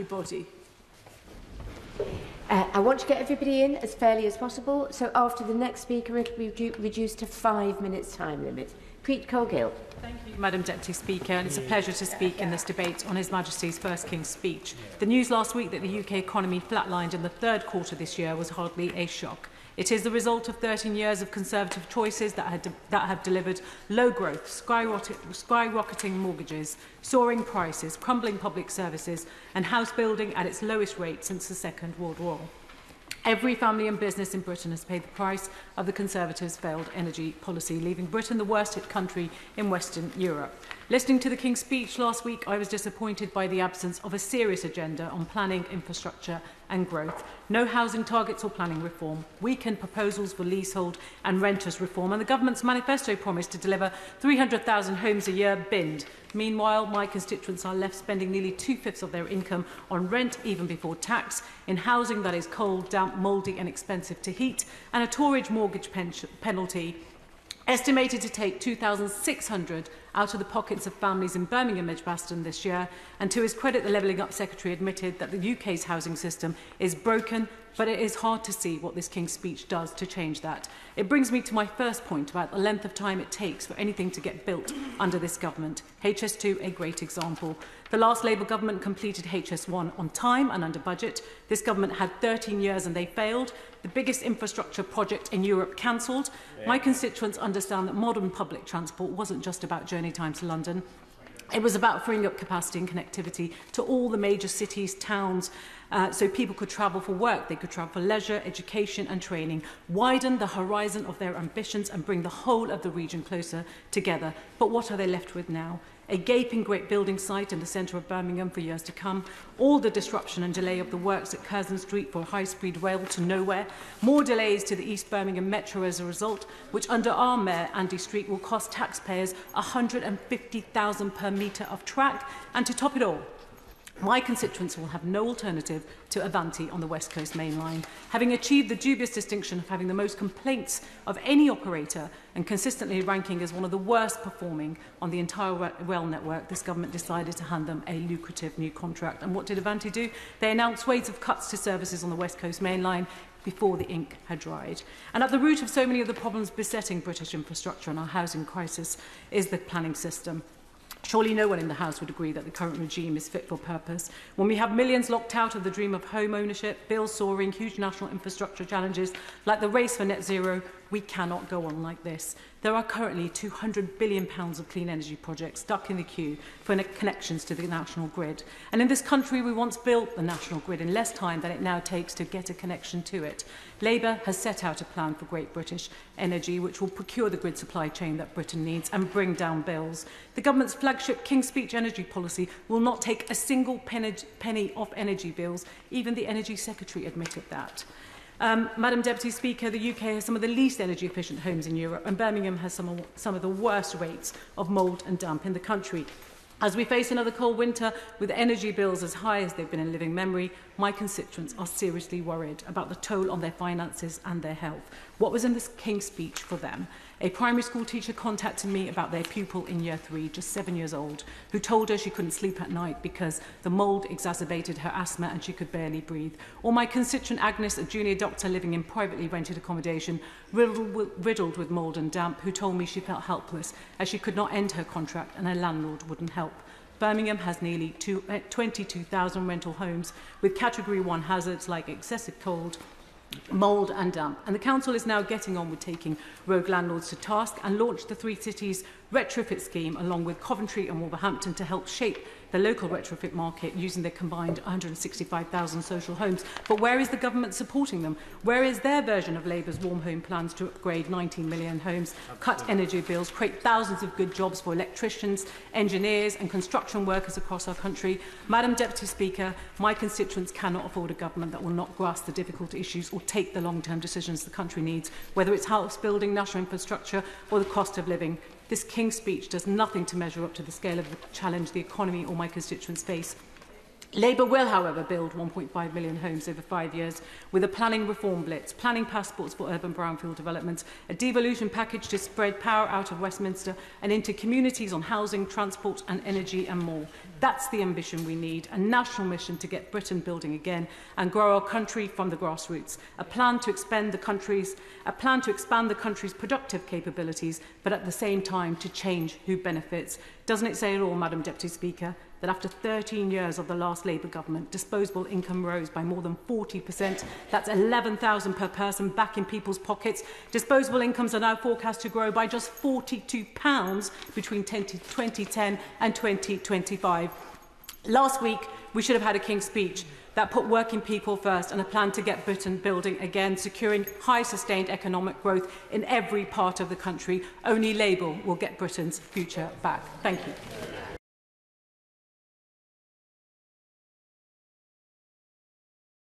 body. I want to get everybody in as fairly as possible, so after the next speaker it will be reduced to 5 minutes time limit. Preet Kaur Gill. Thank you, Madam Deputy Speaker, and it's a pleasure to speak in this debate on His Majesty's First King's speech. The news last week that the UK economy flatlined in the third quarter this year was hardly a shock. It is the result of 13 years of Conservative choices that have delivered low growth, skyrocketing mortgages, soaring prices, crumbling public services and house building at its lowest rate since the Second World War. Every family and business in Britain has paid the price of the Conservatives' failed energy policy, leaving Britain the worst-hit country in Western Europe. Listening to the King's speech last week, I was disappointed by the absence of a serious agenda on planning, infrastructure and growth. No housing targets or planning reform, weakened proposals for leasehold and renters reform, and the government's manifesto promise to deliver 300,000 homes a year binned. Meanwhile, my constituents are left spending nearly 2/5 of their income on rent, even before tax, in housing that is cold, damp, mouldy and expensive to heat, and a Tory mortgage penalty estimated to take £2,600 out of the pockets of families in Birmingham Edgbaston this year. And to his credit, the Levelling Up Secretary admitted that the UK's housing system is broken, but it is hard to see what this King's speech does to change that. It brings me to my first point about the length of time it takes for anything to get built under this government. HS2, a great example. The last Labour government completed HS1 on time and under budget. This government had 13 years and they failed. The biggest infrastructure project in Europe cancelled. My constituents understand that modern public transport wasn't just about journey times to London. It was about freeing up capacity and connectivity to all the major cities, towns, so people could travel for work, they could travel for leisure, education and training, widen the horizon of their ambitions and bring the whole of the region closer together. But what are they left with now? A gaping great building site in the centre of Birmingham for years to come, all the disruption and delay of the works at Curzon Street for high-speed rail to nowhere, more delays to the East Birmingham Metro as a result, which under our Mayor Andy Street will cost taxpayers £150,000 per metre of track, and to top it all, my constituents will have no alternative to Avanti on the West Coast Main Line. Having achieved the dubious distinction of having the most complaints of any operator and consistently ranking as one of the worst performing on the entire rail network, this government decided to hand them a lucrative new contract. And what did Avanti do? They announced waves of cuts to services on the West Coast Main Line before the ink had dried. And at the root of so many of the problems besetting British infrastructure and our housing crisis is the planning system. Surely no one in the House would agree that the current regime is fit for purpose. When we have millions locked out of the dream of home ownership, bills soaring, huge national infrastructure challenges like the race for net zero, we cannot go on like this. There are currently £200 billion of clean energy projects stuck in the queue for connections to the national grid. And in this country, we once built the national grid in less time than it now takes to get a connection to it. Labour has set out a plan for Great British Energy, which will procure the grid supply chain that Britain needs and bring down bills. The government's flagship King's Speech energy policy will not take a single penny off energy bills. Even the Energy Secretary admitted that. Madam Deputy Speaker, the UK has some of the least energy efficient homes in Europe, and Birmingham has some of the worst rates of mould and damp in the country. As we face another cold winter with energy bills as high as they've been in living memory, my constituents are seriously worried about the toll on their finances and their health. What was in this King's speech for them? A primary school teacher contacted me about their pupil in year 3, just 7 years old, who told her she couldn't sleep at night because the mould exacerbated her asthma and she could barely breathe. Or my constituent Agnes, a junior doctor living in privately rented accommodation, riddled with mould and damp, who told me she felt helpless as she could not end her contract and her landlord wouldn't help. Birmingham has nearly 22,000 rental homes with Category 1 hazards like excessive cold, mould and damp. And the council is now getting on with taking rogue landlords to task and launched the 3 cities retrofit scheme along with Coventry and Wolverhampton to help shape the local retrofit market using their combined 165,000 social homes. But where is the government supporting them? Where is their version of Labour's warm home plans to upgrade 19 million homes, cut energy bills, create thousands of good jobs for electricians, engineers and construction workers across our country? Madam Deputy Speaker, my constituents cannot afford a government that will not grasp the difficult issues or take the long-term decisions the country needs, whether it's house building, national infrastructure or the cost of living. This King's speech does nothing to measure up to the scale of the challenge the economy or my constituents face. Labour will, however, build 1.5 million homes over 5 years with a planning reform blitz, planning passports for urban brownfield developments, a devolution package to spread power out of Westminster and into communities on housing, transport and energy and more. That's the ambition we need, a national mission to get Britain building again and grow our country from the grassroots, a plan to expand the country's productive capabilities, but at the same time to change who benefits. Doesn't it say it all, Madam Deputy Speaker, that after 13 years of the last Labour government, disposable income rose by more than 40%. That's 11,000 per person back in people's pockets. Disposable incomes are now forecast to grow by just £42 between 2010 and 2025. Last week, we should have had a King's speech that put working people first and a plan to get Britain building again, securing high sustained economic growth in every part of the country. Only Labour will get Britain's future back. Thank you.